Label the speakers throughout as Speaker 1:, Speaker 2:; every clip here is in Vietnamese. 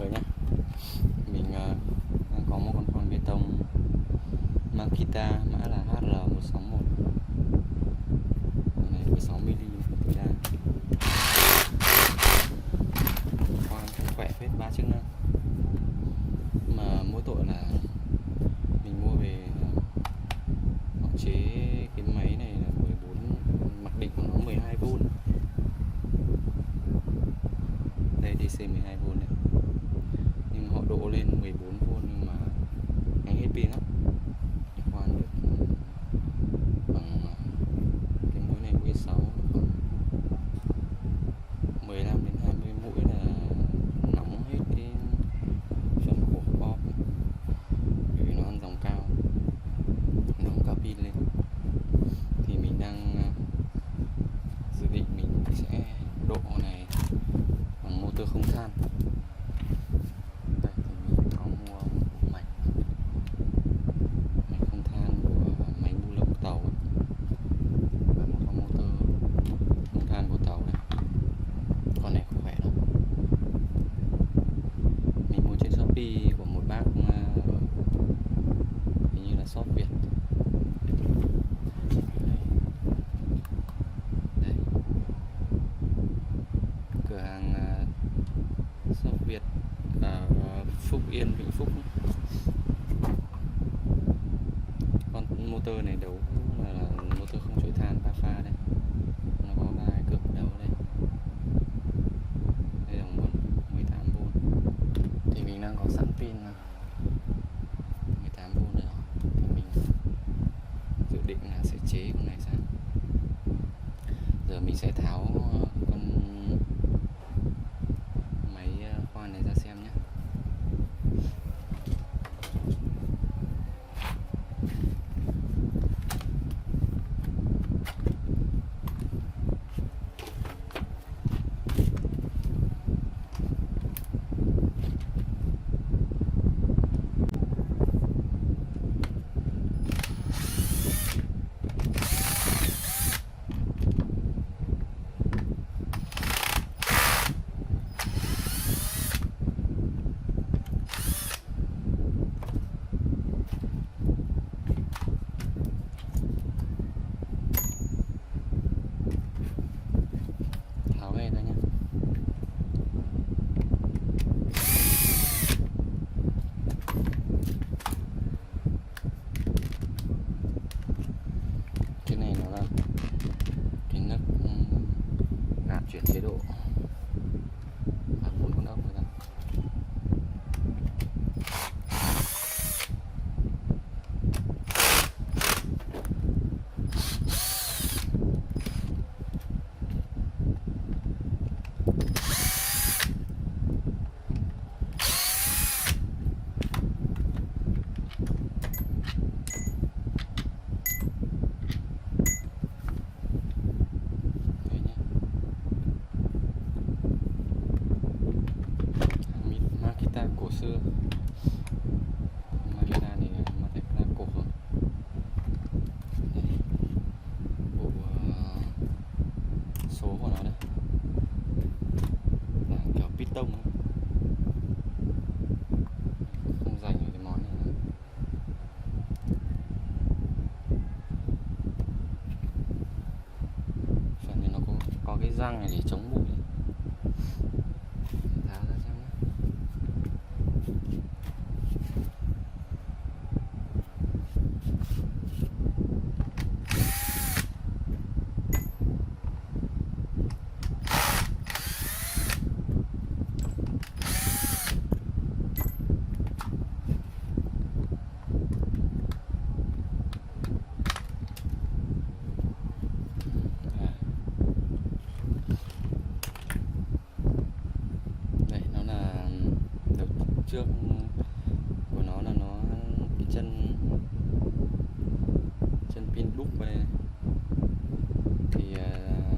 Speaker 1: người nhé. Mình đang có một con bê tông Makita mã là HR161. Con này 16mm tối đa. Khoan khỏe phết, 3 chức năng. Mà mỗi tội là mình mua về họ chế cái máy này là 14, mặc định của nó 12V. Đây DC 12V này. Nhưng họ độ lên 14V nhưng mà nhanh hết pin lắm. Khoan được bằng cái mũi này, mũi 6 khoảng 15 đến 20 mũi là nóng hết cái phần cổ bóp, vì nó ăn dòng cao, nóng cả pin lên. Thì mình đang dự định mình sẽ độ này bằng motor không than. Đây thì mình có mua một mạch không than của máy bu lông tàu ấy, và một con motor không than của tàu này. Con này khỏe lắm. Mình mua trên Shopee của một bác hình như là shop Việt. Đây. Cửa hàng shop Việt ở Phúc Yên, Vĩnh Phúc. Con motor này đấu là motor không chổi than 3 pha đây. Nó có 3 cái cực đấu đây. Đây là nguồn 18V. Thì mình đang có sẵn pin 18V nữa. Thì mình dự định là sẽ chế con này sang. Giờ mình sẽ tháo con máy khoan này ra xem nhé. Tháo ghe ra nhé. Cái này nó là cái nấc gạt chuyển chế độ và 4 con ốc rồi đó. Makita cổ xưa. Makita này Makita cổ. Đây. Bộ số của nó đây là kiểu piston, không dành về cái món này nữa. Phần này nó có cái răng này để chống bụi. Tháo ra xem nhé. Đây, nó là đầu trước của nó là cái chân pin đúc đây này. Thì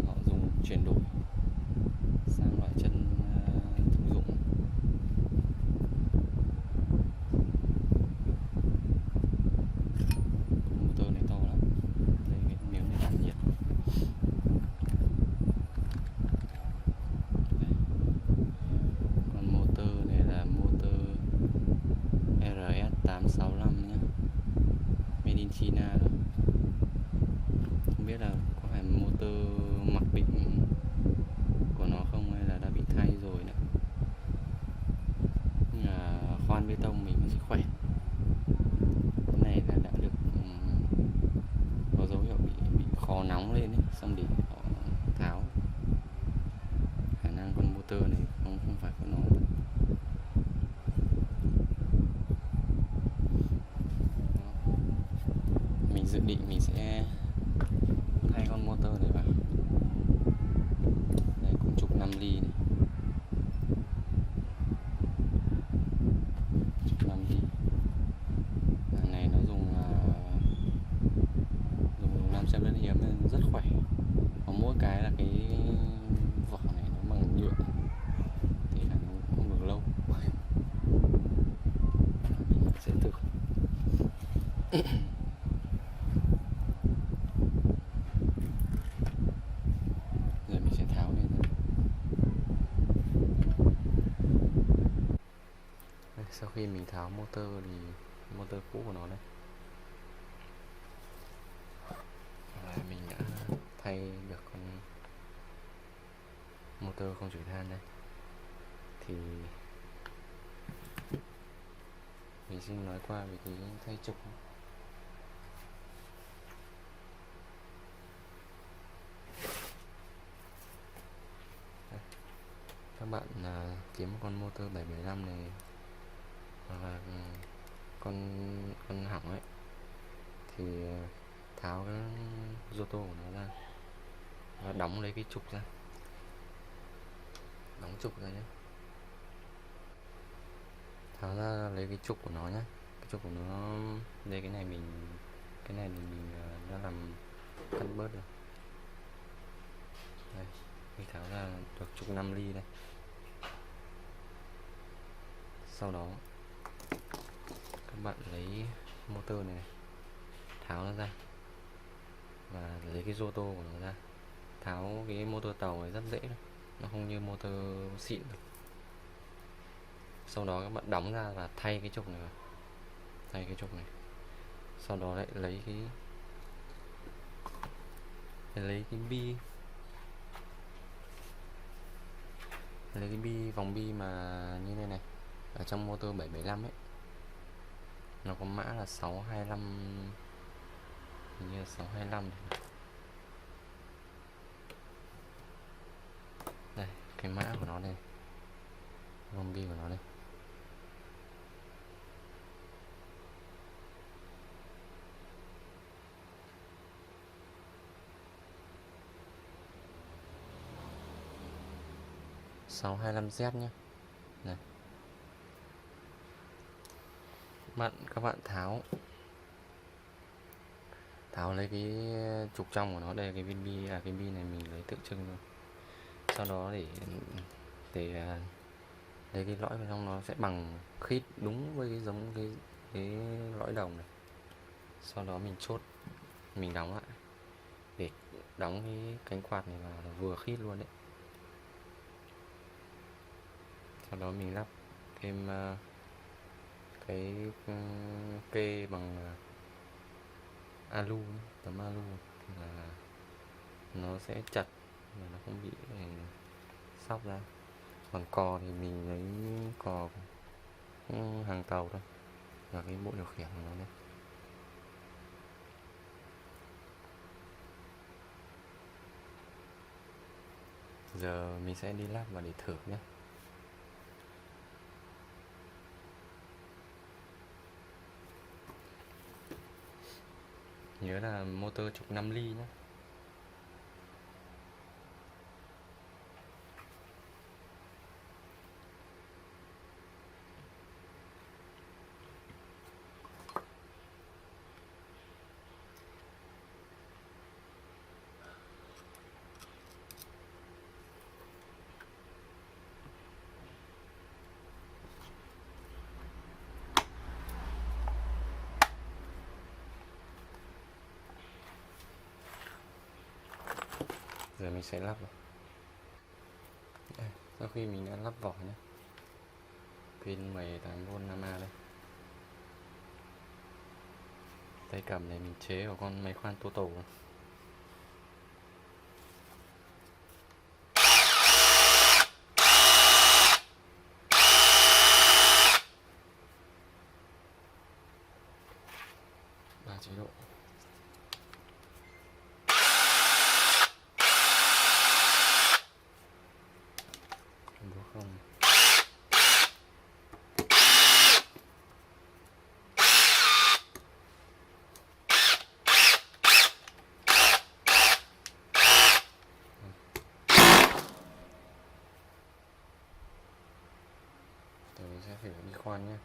Speaker 1: họ dùng chuyển đổi sang loại chân thông dụng. Motor này to lắm. Đây cái miếng này tản nhiệt. Đây. Con motor này là van bê tông mình nó sẽ khỏe. Cái này là đã được có dấu hiệu bị khó nóng lên ấy, xong để họ tháo. Khả năng con motor này không phải của nó đâu. Mình dự định mình sẽ thay con motor này vào. Đây cũng trục 5 ly này. Trục 5 ly. Hàng này nó dùng nam châm rất hiếm nên rất khỏe. Có mỗi cái là cái vỏ này nó bằng nhựa thì là nó không được lâu. Mình sẽ thử. Rồi mình sẽ tháo lên. Đây, sau khi mình tháo motor thì motor cũ của nó đây, và mình đã thay được con motor không chổi than đây. Thì mình xin nói qua về cái thay trục. Đây. Các bạn kiếm con motor 775 này hoặc là con hỏng ấy thì tháo cái rô tô của nó ra và đóng lấy cái trục ra, đóng trục ra nhé, tháo ra lấy cái trục của nó nhé. Cái trục của nó đây, cái này mình đã làm cắt bớt rồi. Đây, mình tháo ra được trục 5 ly đây. Sau đó các bạn lấy motor này, tháo nó ra và lấy cái rô tô của nó ra. Tháo cái motor tàu này rất dễ thôi, nó không như motor xịn được. Sau đó các bạn đóng ra và thay cái trục này vào, thay cái trục này. Sau đó lại lấy cái bi, lấy cái bi, vòng bi mà như này này, ở trong motor 775 ấy, nó có mã là 625, hình như là 625. Đây, cái mã của nó đây, vòng bi của nó đây. Z nhé. Này. Các bạn tháo lấy cái trục trong của nó đây, cái viên bi, cái bi này mình lấy tượng trưng thôi. Sau đó để lấy cái lõi vào trong, nó sẽ bằng khít đúng với cái giống cái lõi đồng này. Sau đó mình chốt, mình đóng lại để đóng cái cánh quạt này vào là vừa khít luôn đấy. Sau đó mình lắp thêm cái kê bằng alu, tấm alu là nó sẽ chặt và nó không bị xóc ra. Bằng cò thì mình lấy cò hàng tàu thôi, và cái bộ điều khiển của nó đây. Giờ mình sẽ đi lắp và để thử nhé. Nhớ là motor trục 5 ly nhé. Giờ mình sẽ lắp vào. Đây, sau khi mình đã lắp vỏ nhé, pin 18V 5A đây. Tay cầm này mình chế vào con máy khoan Toto. chế độ. Đúng không? Tôi sẽ thử đi khoan nhé.